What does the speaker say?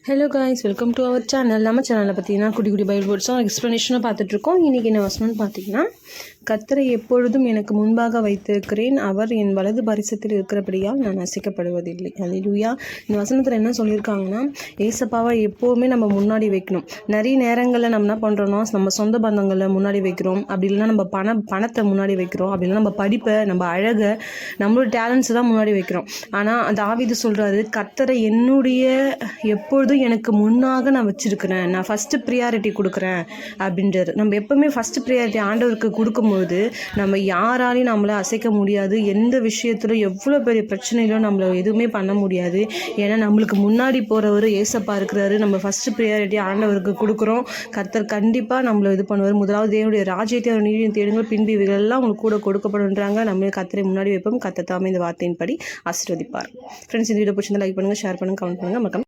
Hello guys, welcome to our channel. நம்ம சேனலில் பார்த்தீங்கன்னா குட்டி குட்டி பைபிள் வேர்ட்ஸும் எக்ஸ்ப்ளனேஷனாக பார்த்துட்ருக்கோம். இன்றைக்கி என்ன வசனம்னு பார்த்தீங்கன்னா, கர்த்தரை எப்பொழுதும் எனக்கு முன்பாக வைத்திருக்கிறேன், அவர் என் வலது பரிசத்தில் இருக்கிறபடியால் நான் அசைக்கப்படுவதில்லை. அல்லேலூயா. இந்த வசனத்தில் என்ன சொல்லியிருக்காங்கன்னா, ஏசப்பாவை எப்போவுமே நம்ம முன்னாடி வைக்கணும். நிறைய நேரங்களில் நம்ம என்ன பண்ணுறோன்னா, நம்ம சொந்த பந்தங்களை முன்னாடி வைக்கிறோம், அப்படி இல்லைன்னா நம்ம பணத்தை முன்னாடி வைக்கிறோம், அப்படி இல்லைன்னா நம்ம படிப்பை, நம்ம அழகை, நம்மளோட டேலண்ட்ஸை தான் முன்னாடி வைக்கிறோம். ஆனால் தாவீது சொல்கிறாரு, கர்த்தரை என்னுடைய எப்பொழுதும் எனக்கு முன்னாக நான் வச்சுருக்கிறேன், நான் ஃபஸ்ட்டு ப்ரியாரிட்டி கொடுக்குறேன் அப்படின்றது. நம்ம எப்போவுமே ஃபஸ்ட்டு ப்ரியாரிட்டி ஆண்டவருக்கு கொடுக்கும்போது நம்ம யாராலையும் நம்மளை அசைக்க முடியாது. எந்த விஷயத்திலும் எவ்வளோ பெரிய பிரச்சனையிலும் நம்மளை எதுவுமே பண்ண முடியாது. ஏன்னா நம்மளுக்கு முன்னாடி போகிறவர் ஏசப்பா இருக்கிறாரு. நம்ம ஃபஸ்ட்டு ப்ரியாரிட்டி ஆண்டவருக்கு கொடுக்குறோம். கர்த்தர் கண்டிப்பாக நம்மளை இது பண்ணுவார். முதலாவது தேவனுடைய ராஜ்யத்தை அவர் நீதியும் தேடுங்கள், பின்பு இவைகளெல்லாம் உங்களுக்கு கூட கொடுக்கப்படுன்றாங்க. நம்ம கர்த்தரை முன்னாடி வைப்போம். கர்த்தர் தாமே இந்த வார்த்தையின்படி ஆசீர்வதிப்பார். ஃப்ரெண்ட்ஸ், இந்த வீடியோ பிடிச்சிருந்தா லைக் பண்ணுங்கள், ஷேர் பண்ணுங்கள், கமெண்ட் பண்ணுங்கள்.